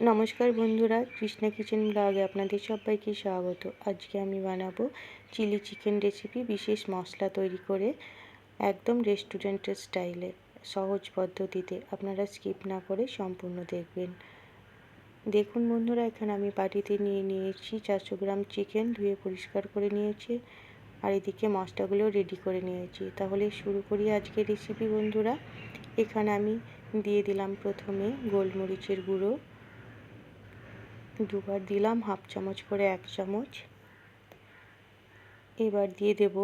নমস্কার বন্ধুরা, কৃষ্ণা কিচেন ব্লগে আপনাদের সবাইকে স্বাগত। আজকে আমি বানাবো চিলি চিকেন রেসিপি বিশেষ মশলা তৈরি করে, একদম রেস্টুরেন্টের স্টাইলে সহজ পদ্ধতিতে। আপনারা স্কিপ না করে সম্পূর্ণ দেখবেন। দেখুন বন্ধুরা, এখানে আমি বাটিতে নিয়ে নিয়েছি 400 গ্রাম চিকেন, ধুয়ে পরিষ্কার করে নিয়েছি। আর এদিকে মশলাগুলো রেডি করে নিয়েছি। তাহলে শুরু করি আজকের রেসিপি বন্ধুরা। এখানে আমি দিয়ে দিলাম প্রথমে গোলমরিচের গুঁড়ো, দুবার দিলাম, হাফ চামচ করে 1 চামচ। এবার দিয়ে দেব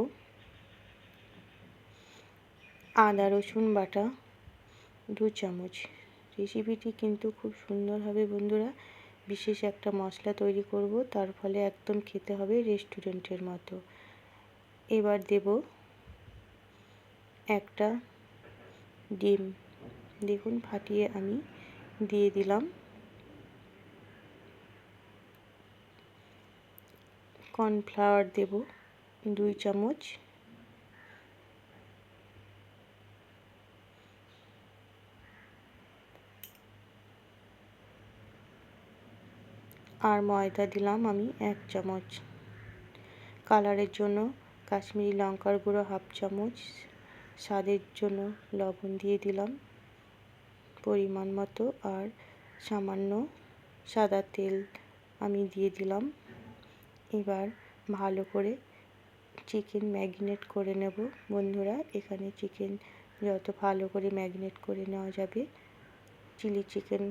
আদা রসুন বাটা 2 চামচ। রেসিপিটি কিন্তু খুব সুন্দর হবে বন্ধুরা। বিশেষ একটা মশলা তৈরি করব, তার ফলে একদম খেতে হবে রেস্টুরেন্টের মতো। এবার দেব একটা ডিম, দেখুন ফাটিয়ে আমি দিয়ে দিলাম। কর্নফ্লাওয়ার দেব 2 চামচ। আর ময়দা দিলাম আমি 1 চামচ। কালারের জন্য কাশ্মীরি লঙ্কার গুঁড়ো হাফ চামচ। স্বাদের জন্য লবণ দিয়ে দিলাম পরিমাণ মতো। আর সামান্য সাদা তেল আমি দিয়ে দিলাম। এবার ভালো করে চিকেন ম্যারিনেট করে নেব বন্ধুরা। এখানে চিকেন যত ভালো করে ম্যারিনেট করে নেওয়া যাবে, চিলি চিকেন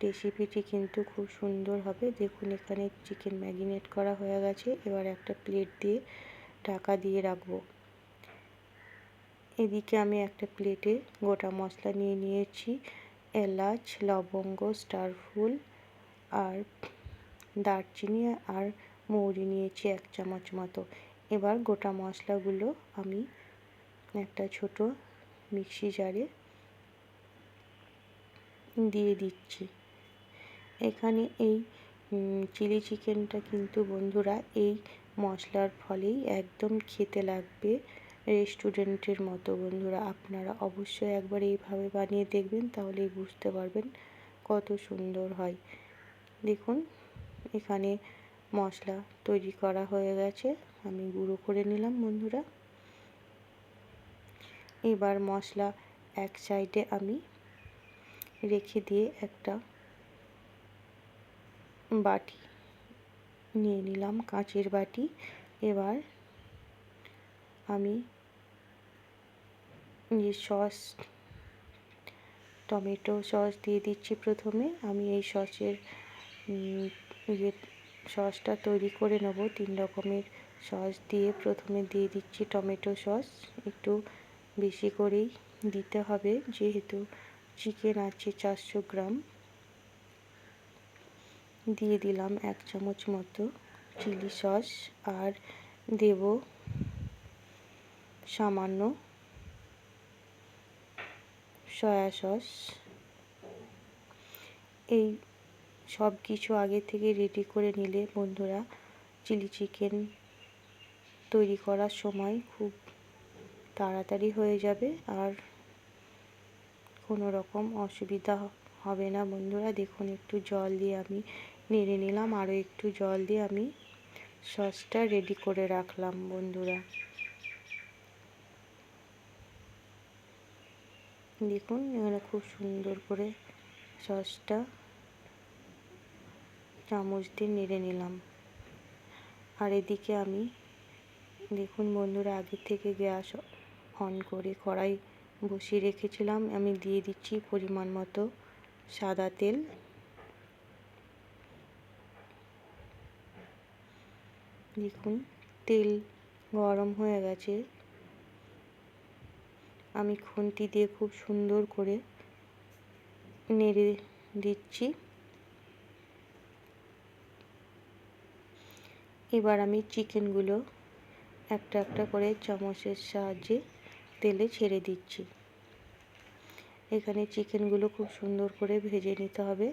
রেসিপিটি কিন্তু খুব সুন্দর হবে। দেখুন এখানে চিকেন ম্যারিনেট করা হয়ে গেছে। এবার একটা প্লেট দিয়ে ঢাকা দিয়ে রাখবো। এদিকে আমি একটা প্লেটে গোটা মশলা নিয়ে নিয়েছি। এলাচ, লবঙ্গ, স্টারফুল আর দারচিনি আর মৌরি নিয়েছি 1 চামচ মতো। এবার গোটা মশলাগুলো আমি একটা ছোট মিক্সি জারে দিয়ে দিচ্ছি। এখানে এই চিলি চিকেনটা কিন্তু বন্ধুরা এই মশলার ফলেই একদম খেতে লাগবে রেস্টুরেন্টের মতো। বন্ধুরা আপনারা অবশ্যই একবার এইভাবে বানিয়ে দেখবেন, তাহলেই বুঝতে পারবেন কত সুন্দর হয়। দেখুন এখানে মশলা তৈরি করা হয়ে গেছে, আমি গুঁড়ো করে নিলাম বন্ধুরা। এবার মশলা এক সাইডে আমি রেখে দিয়ে একটা বাটি নিয়ে নিলাম, কাঁচের বাটি। এবার আমি যে সস, টমেটো সস দিয়ে দিচ্ছি প্রথমে। আমি এই সসের সসটা তৈরি করে নেব 3 রকমের সস দিয়ে। প্রথমে দিয়ে দিচ্ছি টমেটো সস, একটু বেশি করেই দিতে হবে যেহেতু চিকেন আছে 400 গ্রাম। দিয়ে দিলাম 1 চামচ মতো চিলি সস। আর দেব সামান্য সয়া সস। এই সব কিছু আগে থেকে রেডি করে নিলে বন্ধুরা চিলি চিকেন তৈরি করার সময় খুব তাড়াতাড়ি হয়ে যাবে আর কোনো রকম অসুবিধা হবে না বন্ধুরা। দেখুন একটু জল দিয়ে আমি নেড়ে নিলাম, আরও একটু জল দিয়ে আমি সসটা রেডি করে রাখলাম বন্ধুরা। দেখুন এখানে খুব সুন্দর করে সসটা চামচ দিয়ে নেড়ে নিলাম। আর এদিকে আমি দেখুন বন্ধুরা আগে থেকে গ্যাস অন করে কড়াই বসিয়ে রেখেছিলাম। আমি দিয়ে দিচ্ছি পরিমাণ মতো সাদা তেল। দেখুন তেল গরম হয়ে গেছে। আমি খুন্তি দিয়ে খুব সুন্দর করে নেড়ে দিচ্ছি। এবার আমি চিকেনগুলো একটা একটা করে চামচের সাহায্যে তেলে ছেড়ে দিচ্ছি। এখানে চিকেনগুলো খুব সুন্দর করে ভেজে নিতে হবে।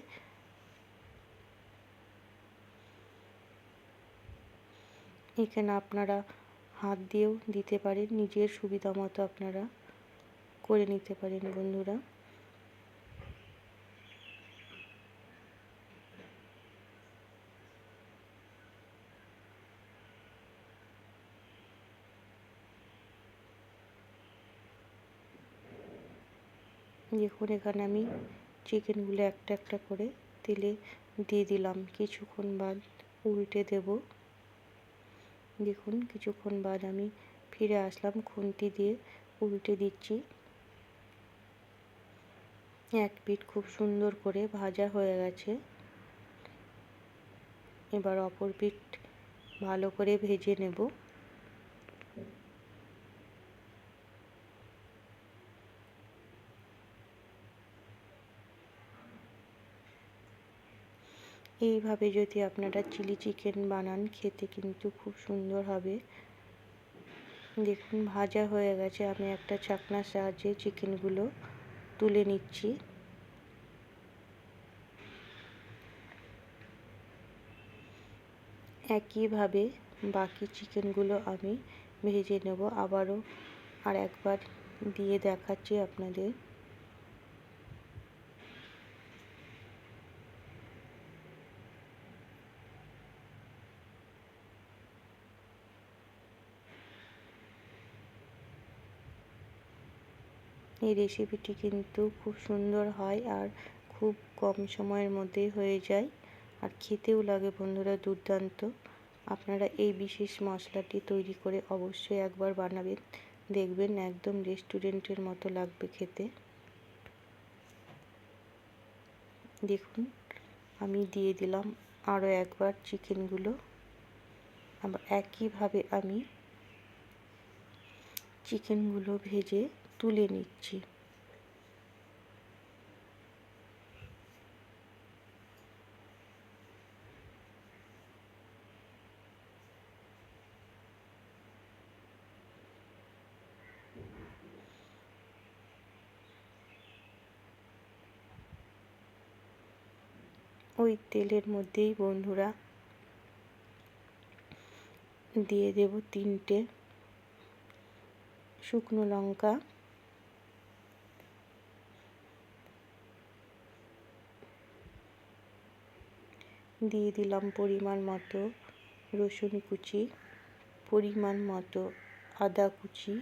এখানে আপনারা হাত দিয়েও দিতে পারেন, নিজের সুবিধা মতো আপনারা করে নিতে পারেন বন্ধুরা। দেখুন এখানে আমি চিকেনগুলো একটা একটা করে তেলে দিয়ে দিলাম। কিছুক্ষণ বাদ উল্টে দেব। দেখুন কিছুক্ষণ বাদ আমি ফিরে আসলাম, খুন্তি দিয়ে উল্টে দিচ্ছি। এক পিঠ খুব সুন্দর করে ভাজা হয়ে গেছে। এবার অপর পিঠ ভালো করে ভেজে নেব। এইভাবে যদি আপনারা চিলি চিকেন বানান, খেতে কিন্তু খুব সুন্দর হবে। দেখুন ভাজা হয়ে গেছে, আমি একটা ছাকনার সাহায্যে চিকেনগুলো তুলে নিচ্ছি। একইভাবে বাকি চিকেনগুলো আমি ভেজে নেব। আবারও আর একবার দিয়ে দেখাচ্ছি আপনাদের। এই রেসিপিটি কিন্তু খুব সুন্দর হয় আর খুব কম সময়ের মধ্যেই হয়ে যায়, আর খেতেও লাগে বন্ধুরা দুর্দান্ত। আপনারা এই বিশেষ মশলাটি তৈরি করে অবশ্যই একবার বানাবেন, দেখবেন একদম রেস্টুরেন্টের মতো লাগবে খেতে। দেখুন আমি দিয়ে দিলাম আরও একবার চিকেনগুলো। আবার একইভাবে আমি চিকেনগুলো ভেজে তুলে নিচ্ছি। ওই তেলের মধ্যেই বন্ধুরা দিয়ে দেব 3টে শুকনো লঙ্কা, দিয়ে দিলাম পরিমাণ মতো রসুন কুচি, পরিমাণ মতো আদা কুচি,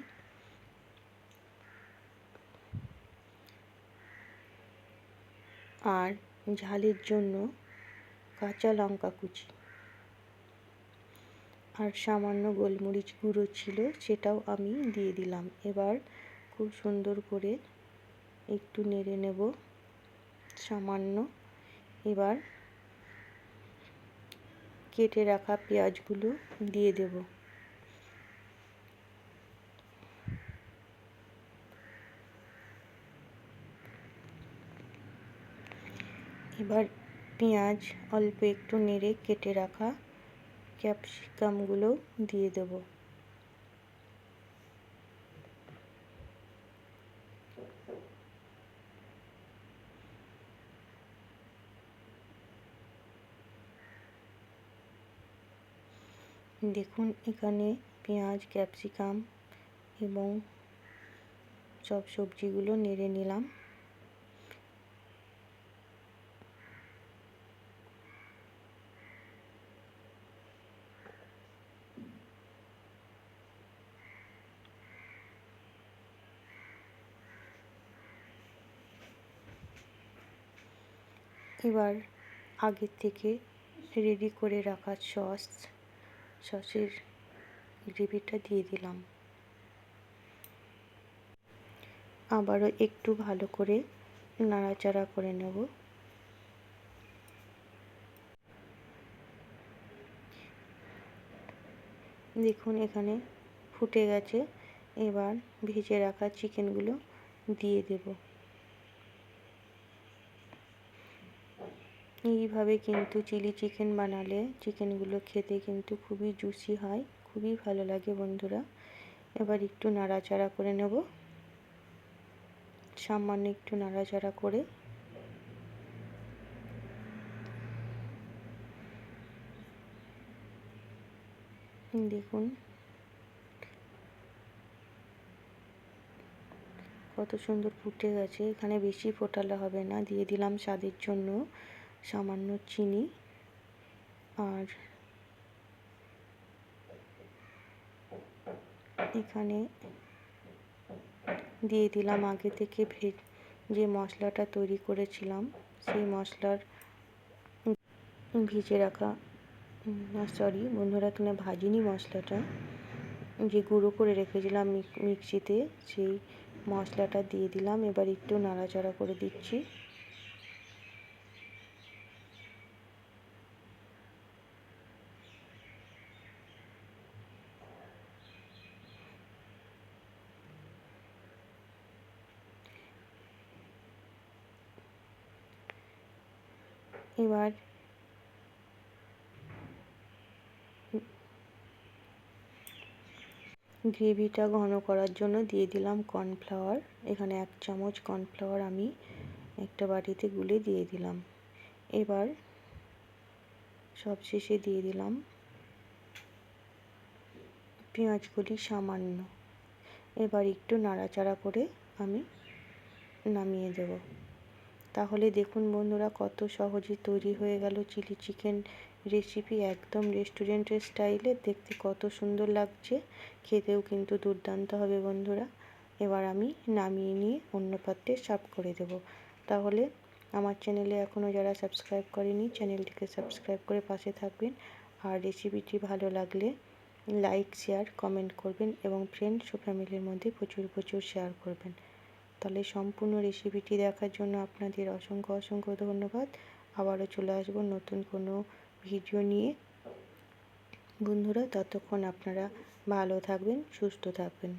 আর ঝালের জন্য কাঁচা লঙ্কা কুচি, আর সামান্য গোলমরিচ গুঁড়ো ছিল সেটাও আমি দিয়ে দিলাম। এবার খুব সুন্দর করে একটু নেড়ে নেব সামান্য। এবার কেটে রাখা পেঁয়াজগুলো দিয়ে দেব। এবার পেঁয়াজ অল্প একটু নেড়ে কেটে রাখা ক্যাপসিকামগুলো দিয়ে দেব। দেখুন এখানে পেঁয়াজ, ক্যাপসিকাম এবং সব সবজিগুলো নেড়ে নিলাম। এবার আগের থেকে রেডি করে রাখা সসের গ্রেভিটা দিয়ে দিলাম। আবারও একটু ভালো করে নাড়াচাড়া করে নেব। দেখুন এখানে ফুটে গেছে। এবার ভেজে রাখা চিকেনগুলো দিয়ে দেব। এইভাবে কিন্তু চিলি চিকেন বানালে চিকেনগুলো খেতে কিন্তু খুবই জুসি হয়, খুবই ভালো লাগে বন্ধুরা। এবার একটু নাড়াচাড়া করে নেব, সামান্য একটু নাড়াচাড়া করে দেখুন কত সুন্দর ফুটে গেছে। এখানে বেশি ফোটালে হবে না, দিয়ে দিলাম স্বাদের জন্য সামান্য চিনি, আর এখানে দিয়ে দিলাম আগে থেকে যে মশলাটা তৈরি করেছিলাম সেই মশলার ভিজে রাখা সরি বন্ধুরা, এখানে ভাজিনি মশলাটা, যে গুঁড়ো করে রেখেছিলাম মিক্সিতে, সেই মশলাটা দিয়ে দিলাম। এবার একটু নাড়াচাড়া করে দিচ্ছি। এবার গ্রেভিটা ঘন করার জন্য দিয়ে দিলাম কর্নফ্লাওয়ার। এখানে 1 চামচ কর্নফ্লাওয়ার আমি একটা বাটিতে গুলে দিয়ে দিলাম। এবার সবশেষে দিয়ে দিলাম পেঁয়াজগুলি সামান্য। এবার একটু নাড়াচাড়া করে আমি নামিয়ে দেব। তাহলে দেখুন বন্ধুরা, কত সহজে তৈরি হয়ে গেল চিলি চিকেন রেসিপি, একদম রেস্টুরেন্টের স্টাইলে। দেখতে কত সুন্দর লাগছে, খেতেও কিন্তু দুর্দান্ত হবে বন্ধুরা। এবার আমি নামিয়ে নিয়ে অন্য পাত্রে সার্ভ করে দেব। তাহলে আমার চ্যানেলে এখনও যারা সাবস্ক্রাইব করেনি, চ্যানেলটিকে সাবস্ক্রাইব করে পাশে থাকবেন। আর রেসিপিটি ভালো লাগলে লাইক, শেয়ার, কমেন্ট করবেন এবং ফ্রেন্ডস ও ফ্যামিলির মধ্যে প্রচুর শেয়ার করবেন। তাহলে সম্পূর্ণ রেসিপিটি দেখার জন্য আপনাদের অসংখ্য ধন্যবাদ। আবারও চলে আসবো নতুন কোনো ভিডিও নিয়ে বন্ধুরা। ততক্ষণ আপনারা ভালো থাকবেন, সুস্থ থাকবেন।